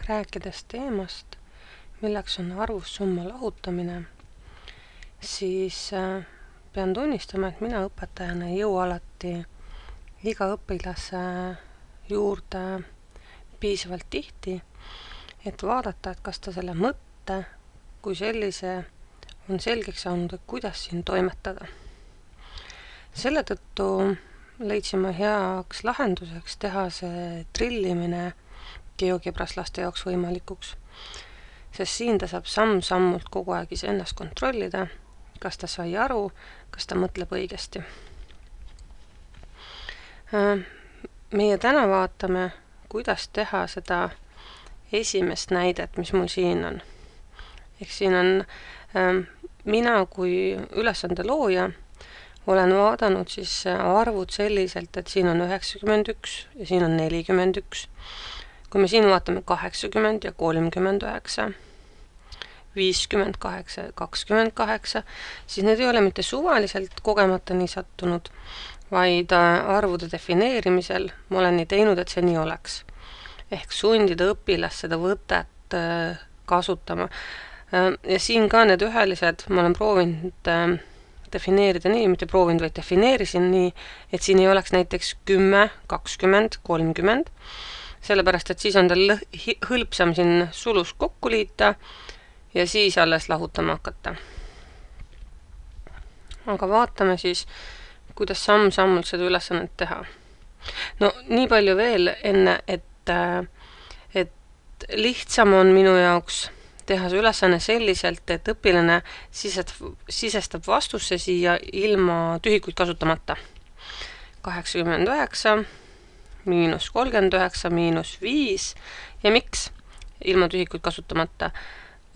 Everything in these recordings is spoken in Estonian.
rääkides teemast, milleks on arvussumma lahutamine, siis pean tunnistama, et mina õpetajana ei jõua alati iga õpilase juurde piisavalt tihti, et vaadata, et kas ta selle mõtte kui sellise on selgeks saanud, et kuidas siin toimetada. Selle tõttu leidsin ma heaks lahenduseks teha see trillimine GeoGebras laste jaoks võimalikuks, sest siin ta saab samm-sammult kogu aeg ennast kontrollida, kas ta sai aru, kas ta mõtleb õigesti. Meie täna vaatame, kuidas teha seda esimest näidet, mis mul siin on. Ehk siin on mina kui ülesande looja olen vaadanud siis arvud selliselt, et siin on 91 ja siin on 41. Kui me siin vaatame 80 ja 39, 58 ja 28, siis need ei ole mitte suvaliselt kogemata nii sattunud, vaid arvude defineerimisel ma olen nii teinud, et see nii oleks. Ehk sundida õpilast seda võtet kasutama. Ja siin ka need ühelised, ma olen proovinud defineerida nii, mitte proovinud, vaid defineerisin nii, et siin ei oleks näiteks 10, 20, 30, sellepärast, et siis on tal hõlpsam siin sulus kokku liita ja siis alles lahutama hakata. Aga vaatame siis, kuidas samm-sammult seda ülesannet teha. No nii palju veel enne, et lihtsam on minu jaoks teha see ülesanne selliselt, et õpilane sisestab vastusse siia ilma tühikuid kasutamata. 89, miinus 39, miinus 5 ja miks ilma tühikuid kasutamata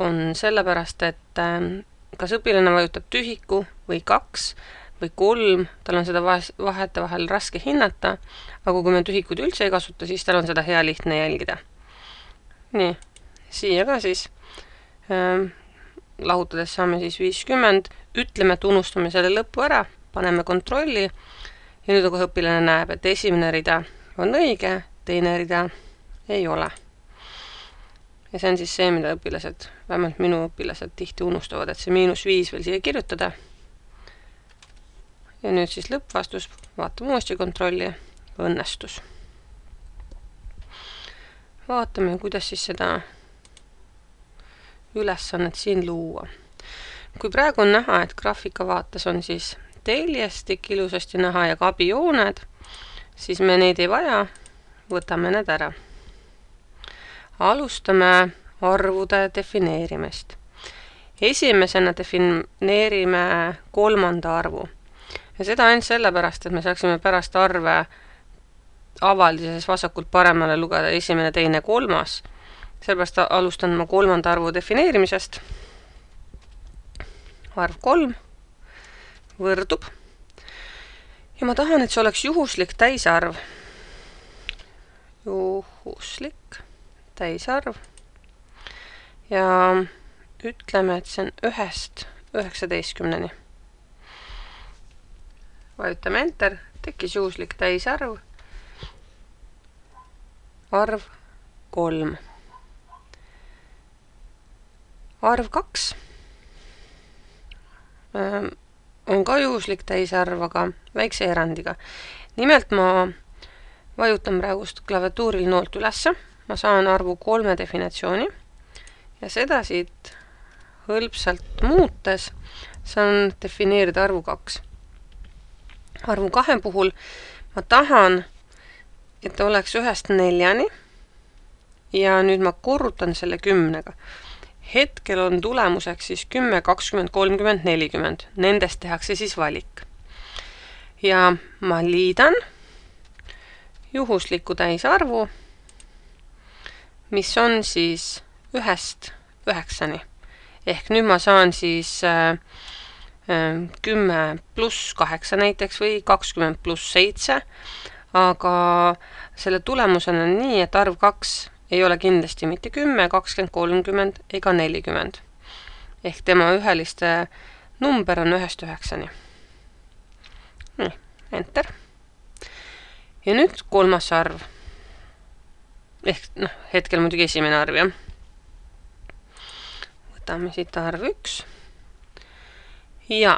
on sellepärast, et kas õpilane vajutab tühiku või 2 või 3, tal on seda vahete vahel raske hinnata, aga kui me tühikuid üldse ei kasuta, siis tal on seda hea lihtne jälgida. Nii, siia ka siis lahutades saame siis 50, ütleme, et unustame selle lõppu ära, paneme kontrolli ja nüüd kui õpilane näeb, et esimene rida on õige, teine rida ei ole. Ja see on siis see, mida õpilased, vähemalt minu õpilased tihti unustavad, et see -5 veel siia kirjutada. Ja nüüd siis lõppvastus, vaatame uuesti kontrolli, õnnestus. Vaatame, kuidas siis seda ülesannet siin luua. Kui praegu on näha, et graafika vaates on siis teljestik ilusasti näha ja kabijooned, siis me neid ei vaja, võtame need ära. Alustame arvude defineerimist. Esimesena defineerime 3. arvu. Ja seda ainult sellepärast, et me saaksime pärast arve avaldises vasakult paremale lugeda 1., 2., 3. Sellepärast alustan ma 3. arvu defineerimisest. Arv 3 võrdub. Ja ma tahan, et see oleks juhuslik täisarv. Juhuslik täisarv. Ja ütleme, et see on 1-st 19-ni. Vajutame Enter, tekkis juhuslik täisarv. Arv 3. Arv 2 on ka juhuslik täisarv, aga väikse erandiga. Nimelt ma vajutan praegust klaviatuuril noolt ülesse, ma saan arvu 3 definitsiooni ja seda siit hõlpsalt muutes saan defineerida arvu 2. Arvu 2 puhul ma tahan, et ta oleks 1-st 4-ni ja nüüd ma korrutan selle 10-ga. Hetkel on tulemuseks siis 10, 20, 30, 40. Nendest tehakse siis valik. Ja ma liidan juhusliku täisarvu, mis on siis 1-st 9-ni. Ehk nüüd ma saan siis 10 pluss 8 näiteks või 20 pluss 7, aga selle tulemusena on nii, et arv 2 ei ole kindlasti mitte 10, 20, 30 ega 40. Ehk tema üheliste number on 1-st 9-ni. Nii, Enter. Ja nüüd 3. arv. ehk hetkel muidugi esimene arv, jah. Võtame siit arv 1 ja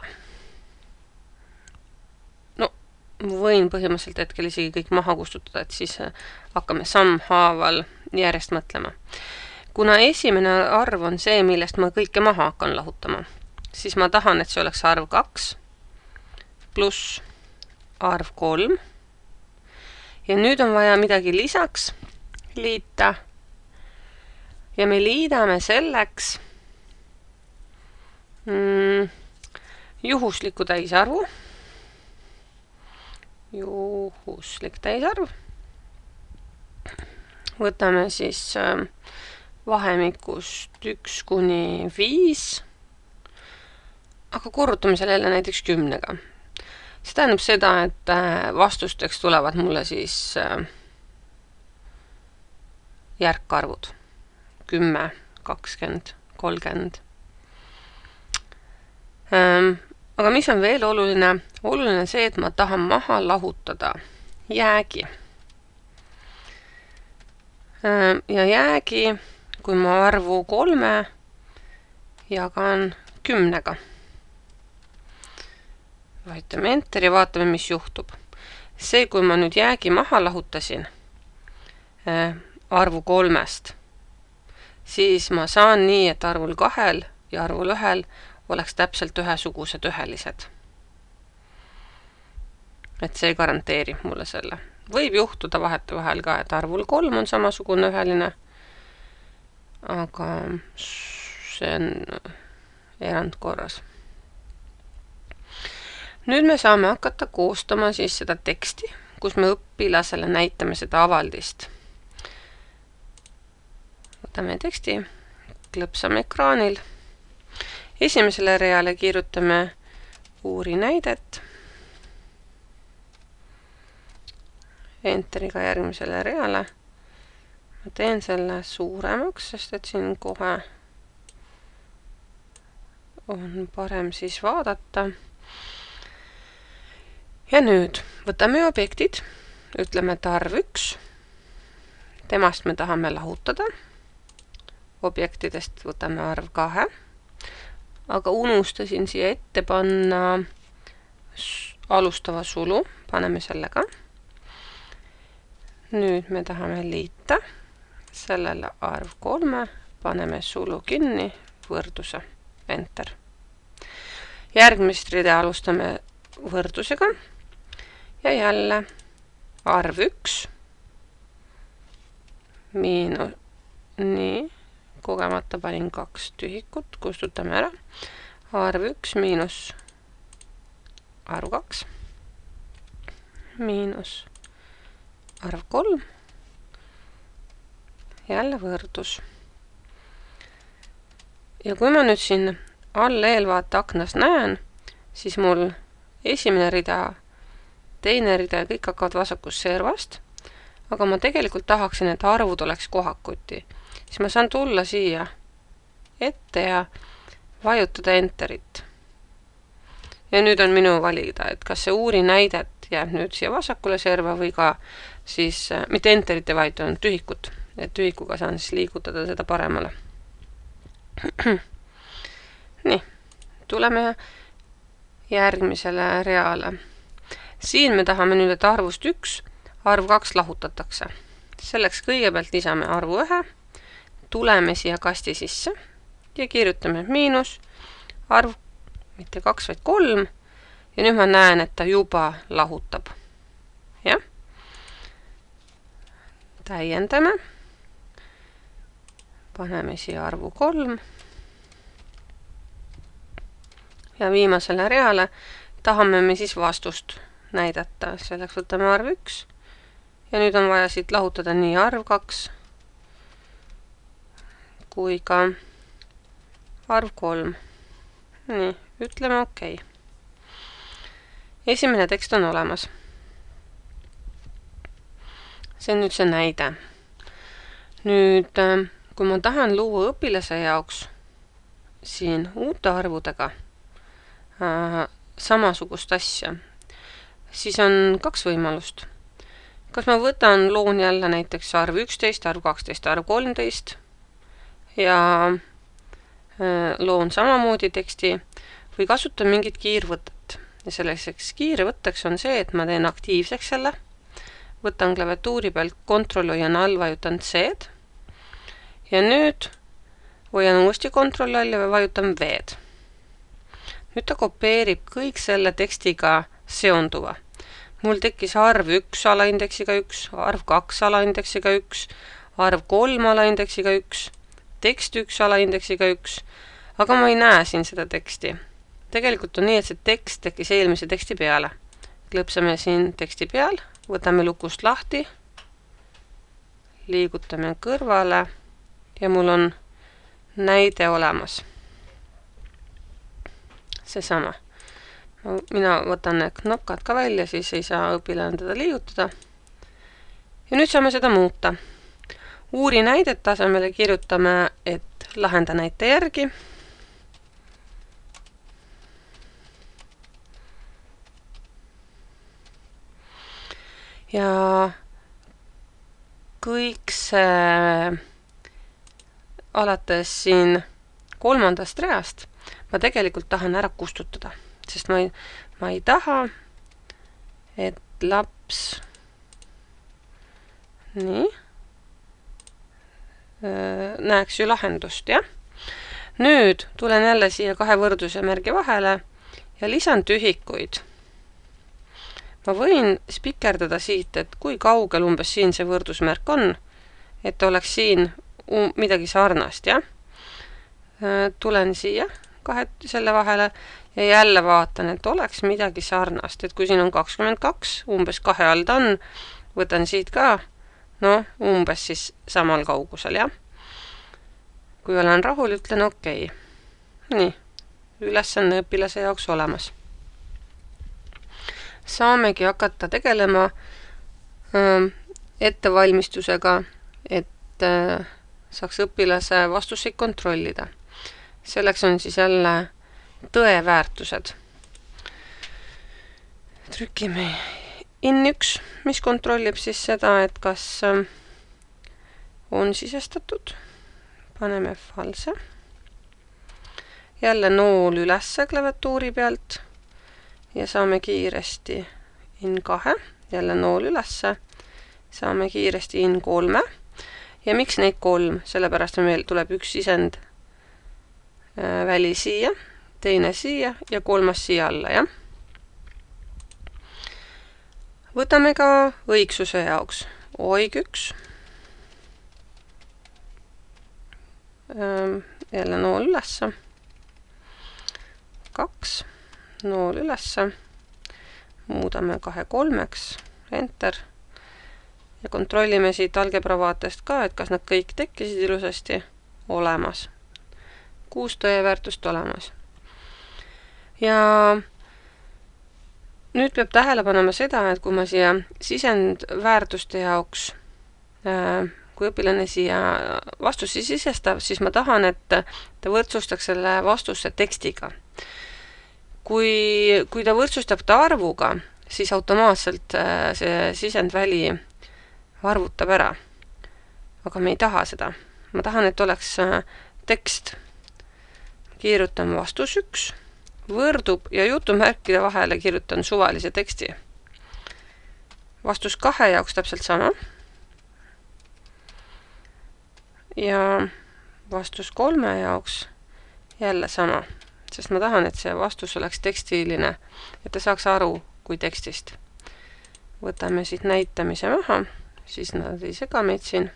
võin põhimõtteliselt hetkel isegi kõik maha kustutada, et siis hakkame sammhaaval järjest mõtlema. Kuna esimene arv on see, millest ma kõike maha hakkan lahutama, siis ma tahan, et see oleks arv 2 pluss arv 3 ja nüüd on vaja midagi lisaks liita ja me liidame selleks juhusliku täisarvu. Juhuslik täisarv. Võtame siis vahemikust 1 kuni 5, aga korrutame selle jälle näiteks 10-ga. See tähendab seda, et vastusteks tulevad mulle siis järkarvud 10, 20, 30. Aga mis on veel oluline? Oluline see, et ma tahan maha lahutada jäägi. Ja jäägi, kui ma arvu 3 jagan 10-ga. Vajutame Enter ja vaatame, mis juhtub. See, kui ma nüüd jäägi maha lahutasin arvu 3-st, siis ma saan nii, et arvul 2 ja arvul 1 oleks täpselt ühesugused ühelised. Et see garanteerib mulle selle. Võib juhtuda vahetevahel ka, et arvul 3 on samasugune üheline, aga see on erandkorras. Nüüd me saame hakata koostama siis seda teksti, kus me õpilasele näitame seda avaldist. Võtame teksti, klõpsame ekraanil. Esimesele reale kirjutame uuri näidet. Enteriga järgmisele reale. Ma teen selle suuremaks, sest et siin kohe on parem siis vaadata. Ja nüüd võtame objektid, ütleme, et arv 1. Temast me tahame lahutada. Objektidest võtame arv 2. Aga unustasin siia ette panna alustava sulu. Paneme selle ka. Nüüd me tahame liita sellele arv 3, paneme sulu kinni, võrduse, Enter. Järgmist rida alustame võrdusega ja jälle arv 1 miinus, nii, kogemata panin 2 tühikut, kustutame ära, arv 1 miinus arv 2 miinus arv 3, jälle võrdus. Ja kui ma nüüd siin all eelvaate aknas näen, siis mul esimene rida, teine rida ja kõik hakkavad vasakus servast, aga ma tegelikult tahaksin, et arvud oleks kohakuti. Siis ma saan tulla siia ette ja vajutada Enterit. Ja nüüd on minu valida, et kas see uuri näidet jääb nüüd siia vasakule serva või ka siis, mitte Enterit ei vajutanud, tühikut, et tühikuga saan siis liigutada seda paremale. Nii, tuleme järgmisele reale. Siin me tahame nüüd, et arvust 1, arv 2 lahutatakse. Selleks kõigepealt lisame arvu 1, tuleme siia kasti sisse ja kirjutame miinus arv, mitte 2, vaid 3. Ja nüüd ma näen, et ta juba lahutab. Ja? Täiendame. Paneme siia arvu 3. Ja viimasele reale tahame me siis vastust näidata. Selleks võtame arv 1. Ja nüüd on vaja siit lahutada nii arv 2 kui ka arv 3. Nii, ütleme okei. Esimene tekst on olemas. See on nüüd see näide. Nüüd, kui ma tahan luua õpilase jaoks siin uute arvudega samasugust asja, siis on 2 võimalust. Kas ma võtan loon jälle näiteks arv 11, arv 12, arv 13 ja loon samamoodi teksti või kasutan mingit kiirvõtet. Ja selleks kiirvõtteks on see, et ma teen aktiivseks selle, võtan klaviatuuri pealt kontroll hoian all, vajutan C-d ja nüüd hoian uuesti kontroll all ja vajutan V-d. Nüüd ta kopeerib kõik selle tekstiga seonduva. Mul tekkis arv 1 alaindeksiga 1, arv 2 alaindeksiga 1, arv 3 alaindeksiga 1, tekst 1 alaindeksiga 1, aga ma ei näe siin seda teksti. Tegelikult on nii, et see tekst tekkis eelmise teksti peale. Klõpsame siin teksti peal, võtame lukust lahti, liigutame kõrvale ja mul on näide olemas. Seesama. Mina võtan need knopkad ka välja, siis ei saa õpilane teda liigutada. Ja nüüd saame seda muuta. Uuri näidet tasemele kirjutame, et lahenda näite järgi. Ja kõik see alates siin 3. reast ma tegelikult tahan ära kustutada, sest ma ei taha, et laps näeks ju lahendust, jah? Nüüd tulen jälle siia 2 võrdlusemärgi vahele ja lisan tühikuid. Ma võin spikerdada siit, et kui kaugel umbes siin see võrdlusmärk on, et oleks siin midagi sarnast, jah? Tulen siia selle vahele ja jälle vaatan, et oleks midagi sarnast, et kui siin on 22, umbes 2 all ta on, võtan siit ka, umbes siis samal kaugusel, jah? Kui olen rahul, ütlen okei. Nii, ülesanne õpilase jaoks olemas. Saamegi hakata tegelema ettevalmistusega, et saaks õpilase vastuseid kontrollida. Selleks on siis jälle tõeväärtused. Trükime in1, mis kontrollib siis seda, et kas on sisestatud. Paneme false. Jälle nool ülesse klaviatuuri pealt ja saame kiiresti in2, jälle nool ülesse, saame kiiresti in3 ja miks neid 3? Sellepärast meil tuleb üks sisend väli siia, teine siia ja 3. siia alla, jah? Võtame ka õigsuse jaoks oig1, jälle nool ülesse, 2, nool ülesse, muudame 2 3-ks, enter ja kontrollime siit algebra vaatest ka, et kas nad kõik tekkisid ilusasti olemas. 6 tõeväärtust olemas. Ja nüüd peab tähele panema seda, et kui ma siia sisendväärtuste jaoks, kui õpilane siia vastusi sisestab, siis ma tahan, et ta võrdsustaks selle vastuse tekstiga. Kui ta võrdsustab ta arvuga, siis automaatselt see sisendväli arvutab ära. Aga me ei taha seda. Ma tahan, et oleks tekst. Kirjutan vastus 1, võrdub ja jutumärkide vahele kirjutan suvalise teksti. Vastus 2 jaoks täpselt sama. Ja vastus 3 jaoks jälle sama, sest ma tahan, et see vastus oleks tekstiline, et ta saaks aru kui tekstist. Võtame siit näitamise maha, siis nad ei sega meid siin.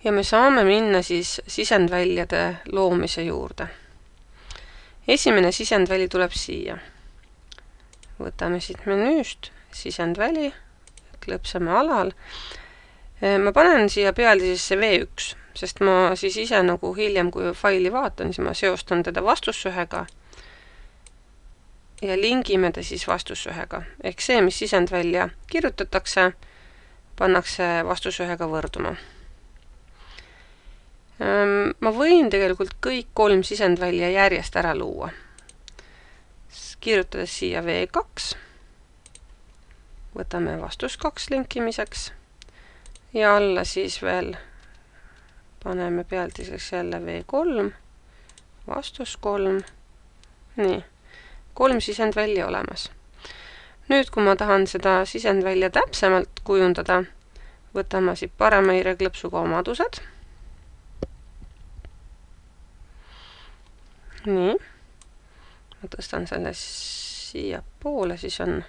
Ja me saame minna siis sisendväljade loomise juurde. Esimene sisendväli tuleb siia. Võtame siit menüüst sisendväli, klõpsame alal. Ma panen siia peale siis see V1, sest ma siis ise nagu hiljem, kui faili vaatan, siis ma seostan teda vastusühega ja lingime ta siis vastusühega. Ehk see, mis sisendvälja kirjutatakse, pannakse vastusühega võrduma. Ma võin tegelikult kõik 3 sisendvälja järjest ära luua. Kirjutades siia V2, võtame vastus 2 linkimiseks ja alla siis veel paneme pealdiseks jälle V3, vastus 3. Nii, 3 sisendvälja olemas. Nüüd, kui ma tahan seda sisendvälja täpsemalt kujundada, võtan ma siit parema hiireklõpsuga omadused. Nii, ma tõstan selle siia poole, siis on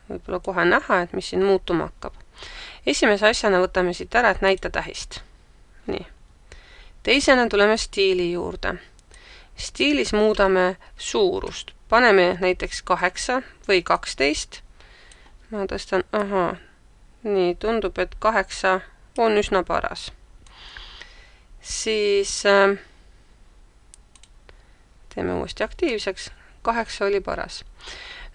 võib-olla kohe näha, et mis siin muutuma hakkab. Esimese asjana võtame siit ära, et näitetähist. Nii. Teisena tuleme stiili juurde. Stiilis muudame suurust. Paneme näiteks 8 või 12. Ma tõstan, nii, tundub, et 8 on üsna paras. Siis teeme uuesti aktiivseks. 8 oli paras.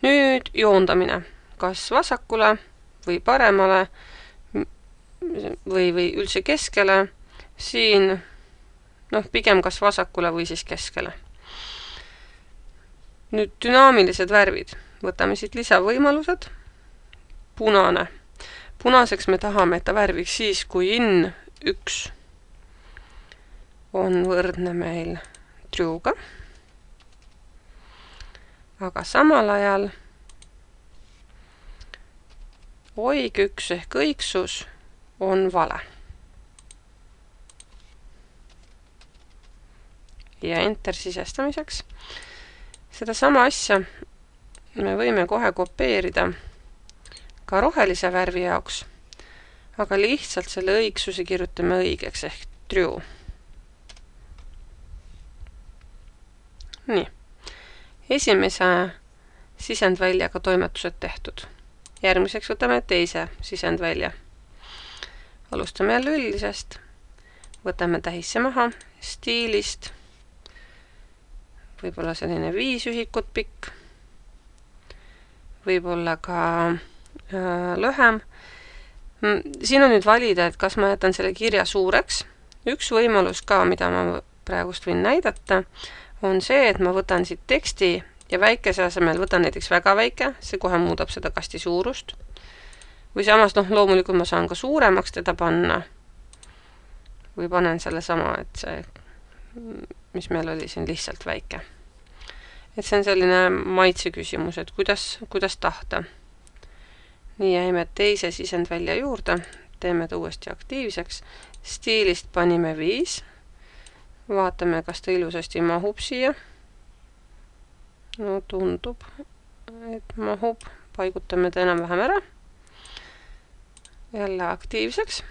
Nüüd joondamine. Kas vasakule või paremale või üldse keskele. Siin pigem kas vasakule või siis keskele. Nüüd dünaamilised värvid. Võtame siit lisavõimalused. Punane. Punaseks me tahame, et ta värviks siis, kui in 1 on võrdne meil true'ga. Aga samal ajal oig 1 ehk õigsus on vale. Ja enter sisestamiseks. Seda sama asja me võime kohe kopeerida ka rohelise värvi jaoks, aga lihtsalt selle õigsuse kirjutame õigeks ehk true. Nii. Esimese sisendväljaga toimetused tehtud. Järgmiseks võtame teise sisendvälja. Alustame jälle üldisest. Võtame tähisse maha stiilist. Võib-olla selline 5 ühikut pikk. Võib-olla ka lühem. Siin on nüüd valida, et kas ma jätan selle kirja suureks. Üks võimalus ka, mida ma praegust võin näidata, on see, et ma võtan siit teksti ja väikese asemel võtan näiteks väga väike, see kohe muudab seda kasti suurust. Või samas, loomulikult ma saan ka suuremaks teda panna. Või panen selle sama, et see, mis meil oli siin lihtsalt väike. Et see on selline maitse küsimus, et kuidas tahta. Nii jäime teise sisendvälja juurde, teeme ta uuesti aktiivseks. Stiilist panime 5. Vaatame, kas ta ilusasti mahub siia. No tundub, et mahub. Paigutame ta enam-vähem ära. Jälle aktiivseks.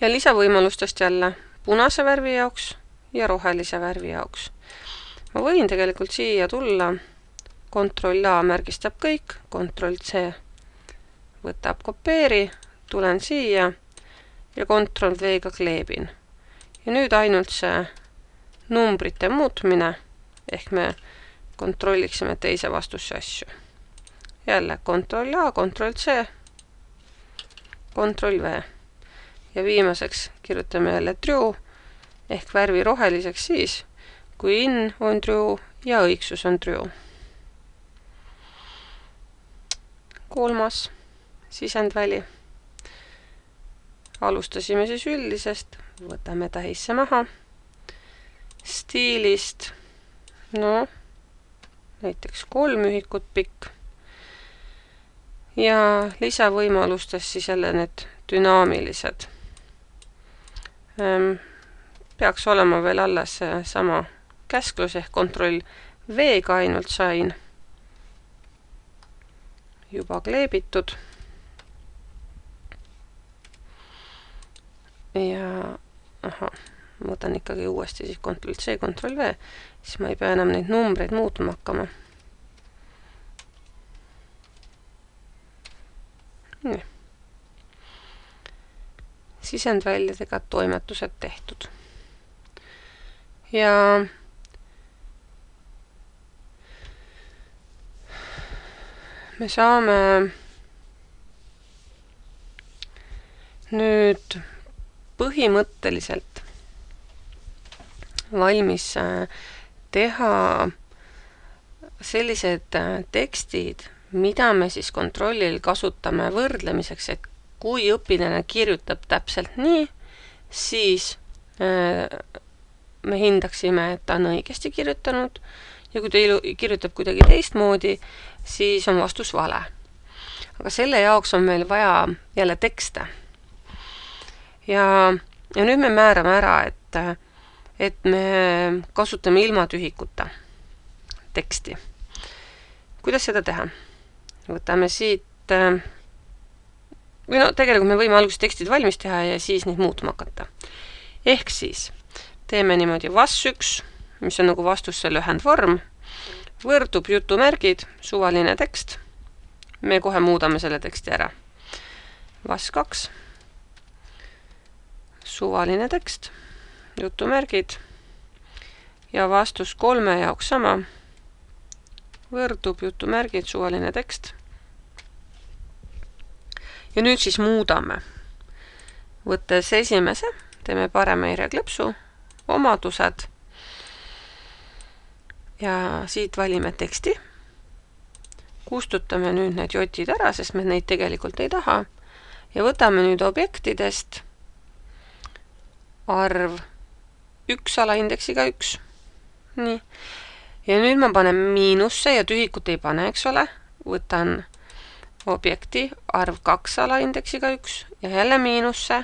Ja lisavõimalustest jälle punase värvi jaoks ja rohelise värvi jaoks. Ma võin tegelikult siia tulla. Ctrl A märgistab kõik, Ctrl C võtab kopeeri, tulen siia ja Ctrl V-ga kleebin. Ja nüüd ainult see numbrite muutmine, ehk me kontrolliksime teise vastusse asju. Jälle Ctrl A, Ctrl C, Ctrl V. Ja viimaseks kirjutame jälle true, ehk värvi roheliseks siis, kui in on true ja õigsus on true. Kolmas sisendväli. Alustasime siis üldisest, võtame tähisse maha. Stiilist, näiteks 3 ühikut pikk. Ja lisavõimalustest siis jälle need dünaamilised. Peaks olema veel alles sama käsklus ehk Ctrl V-ga ainult sain. Juba kleebitud. Ja võtan ikkagi uuesti siis Ctrl C, Ctrl V, siis ma ei pea enam neid numbreid muutma hakkama. Nii. Sisendväljadega toimetused tehtud. Ja me saame nüüd põhimõtteliselt valmis teha sellised tekstid, mida me siis kontrollil kasutame võrdlemiseks, et kui õpilane kirjutab täpselt nii, siis me hindaksime, et ta on õigesti kirjutanud ja kui ta kirjutab kuidagi teistmoodi, siis on vastus vale. Aga selle jaoks on meil vaja jälle tekste. Ja nüüd me määrame ära, et me kasutame ilma tühikuta teksti. Kuidas seda teha? Võtame siit, või tegelikult me võime alguses tekstid valmis teha ja siis neid muutma hakata. Ehk siis teeme niimoodi vas1, mis on nagu vastusse lühendvorm, võrdub jutumärgid, suvaline tekst. Me kohe muudame selle teksti ära. vas2, suvaline tekst, jutumärgid ja vastus 3 jaoks sama, võrdub jutumärgid, suvaline tekst. Ja nüüd siis muudame. Võttes esimese, teeme parema hirjaklõpsu, omadused ja siit valime teksti. Kustutame nüüd need jotid ära, sest me neid tegelikult ei taha. Ja võtame nüüd objektidest arv 1 alaindeksiga 1. Nii. Ja nüüd ma panen miinusse ja tühikut ei pane, eks ole. Võtan objekti arv 2 alaindeksiga 1 ja jälle miinusse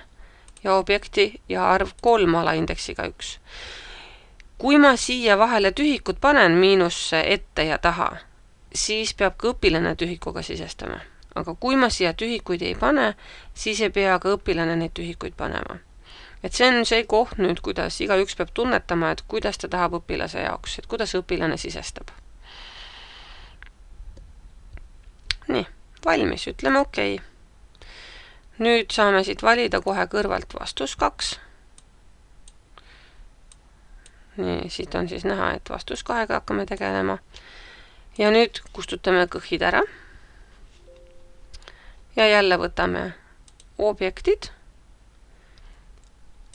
ja objekti ja arv 3 alaindeksiga 1. Kui ma siia vahele tühikut panen miinusse ette ja taha, siis peab ka õpilane tühikuga sisestama. Aga kui ma siia tühikuid ei pane, siis ei pea ka õpilane neid tühikuid panema. Et see on see koht nüüd, kuidas igaüks peab tunnetama, et kuidas ta tahab õpilase jaoks, et kuidas õpilane sisestab. Nii, valmis, ütleme okei. Nüüd saame siit valida kohe kõrvalt vastus 2. Nii, siit on siis näha, et vastus 2 hakkame tegelema. Ja nüüd kustutame kõhid ära. Ja jälle võtame objektid.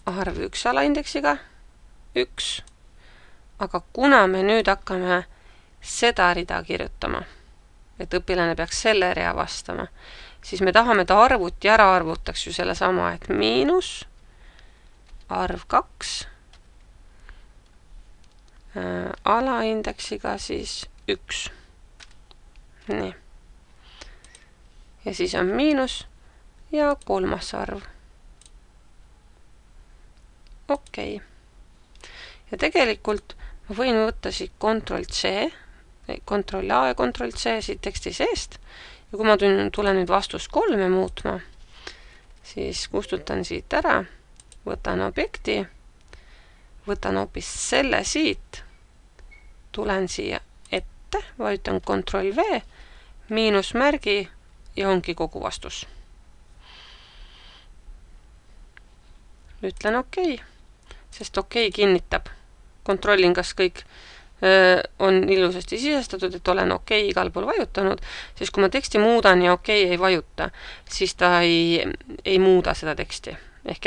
Arv 1 alaindeksiga 1. Aga kuna me nüüd hakkame seda rida kirjutama, et õpilane peaks selle rea vastama, siis me tahame, et arvuti ära arvutaks ju selle sama, et miinus arv 2 alaindeksiga siis 1. Nii. Ja siis on miinus ja 3. arv. Okei. Ja tegelikult ma võin võtta siit Ctrl-C, Ctrl-A ja Ctrl-C siit teksti seest. Ja kui ma tulen nüüd vastus 3 muutma, siis kustutan siit ära, võtan objekti, võtan hoopis selle siit, tulen siia ette, vajutan Ctrl-V, miinusmärgi ja ongi kogu vastus. Ütlen okei. Sest okei kinnitab. Kontrollin, kas kõik on ilusasti sisestatud, et olen okei igal pool vajutanud, sest kui ma teksti muudan ja okei ei vajuta, siis ta ei muuda seda teksti. Ehk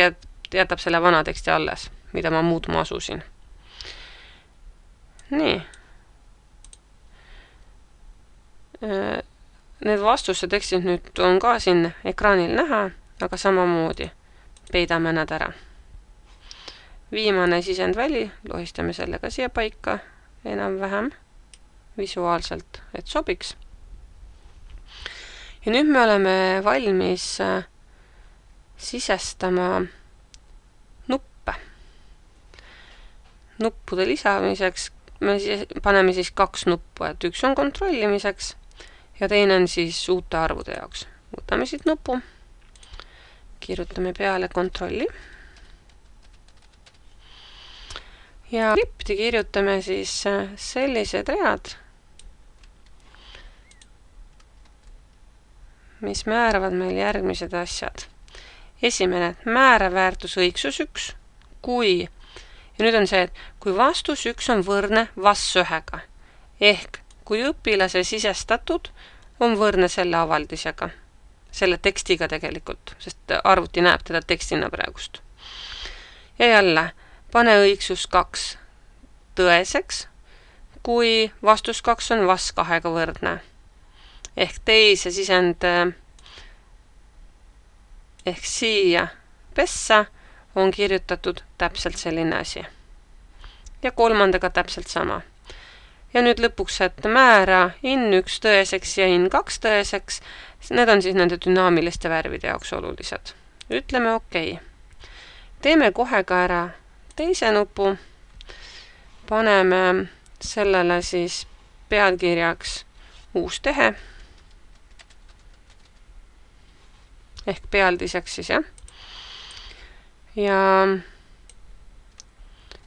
jätab selle vana teksti alles, mida ma muutma asusin. Nii. Need vastuse tekstid nüüd on ka siin ekraanil näha, aga samamoodi peidame nad ära. Viimane sisendväli, lohistame selle ka siia paika enam-vähem visuaalselt, et sobiks. Ja nüüd me oleme valmis sisestama nuppe. Nuppude lisamiseks me paneme siis 2 nuppu, et üks on kontrollimiseks ja teine on siis uute arvude jaoks. Võtame siit nupu, kirjutame peale kontrolli. Ja skripti kirjutame siis sellised read, mis määravad meil järgmised asjad. Esimene, määraväärtus õigsus 1, kui, ja nüüd on see, et kui vastus 1 on võrdne vas1-ga, ehk kui õpilase sisestatud on võrdne selle avaldisega, selle tekstiga tegelikult, sest arvuti näeb teda tekstina praegust. Ja jälle, pane õigsus 2 tõeseks, kui vastus 2 on vas 2-ga võrdne. Ehk teise sisend ehk siia pessa on kirjutatud täpselt selline asi. Ja kolmandaga täpselt sama. Ja nüüd lõpuks, et määra in 1 tõeseks ja in 2 tõeseks, need on siis nende dünaamiliste värvide jaoks olulised. Ütleme okei. Teeme kohe ka ära teise nupu. Paneme sellele siis pealkirjaks uus tehe. Ehk pealdiseks siis, jah. Ja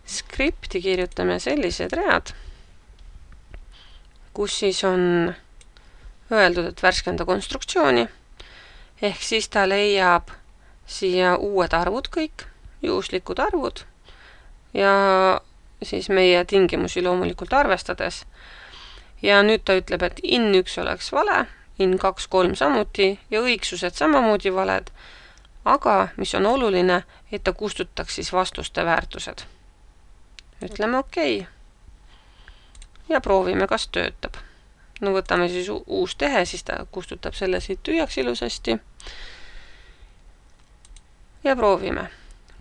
skripti kirjutame sellised read, kus siis on öeldud, et värskenda konstruktsiooni, ehk siis ta leiab siia uued arvud kõik, juhuslikud arvud, ja siis meie tingimusi loomulikult arvestades. Ja nüüd ta ütleb, et in 1 oleks vale, in 2, 3 samuti ja õigsused samamoodi valed, aga mis on oluline, et ta kustutaks siis vastuste väärtused. Ütleme okei. Ja proovime, kas töötab. No võtame siis uus tehe, siis ta kustutab selle siit tühjaks ilusasti. Ja proovime.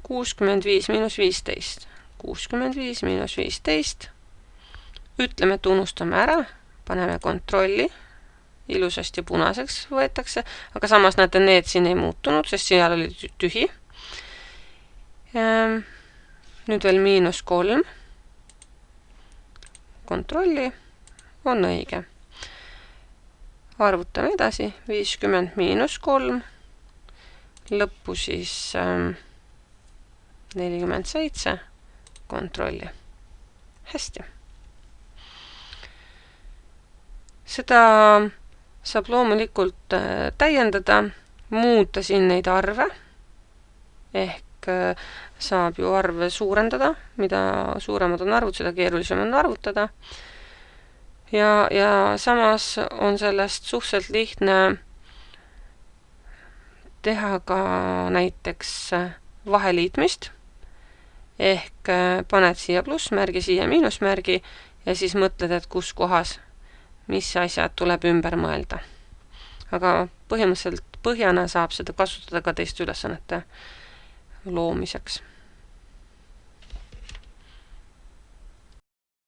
65 miinus 15. 65 miinus 15. Ütleme, et unustame ära. Paneme kontrolli. Ilusasti punaseks võetakse. Aga samas näete, need siin ei muutunud, sest seal oli tühi. Nüüd veel miinus 3. Kontrolli. On õige. Arvutame edasi. 50 miinus 3. Lõppu siis 47. Kontrolli. Hästi. Seda saab loomulikult täiendada, muuta siin neid arve, ehk saab ju arve suurendada, mida suuremad on arvud, seda keerulisem on arvutada. Ja samas on sellest suhteliselt lihtne teha ka näiteks vaheliitmist, ehk paned siia plussmärgi, siia miinusmärgi ja siis mõtled, et kus kohas mis asjad tuleb ümber mõelda. Aga põhimõtteliselt põhjana saab seda kasutada ka teiste ülesannete loomiseks.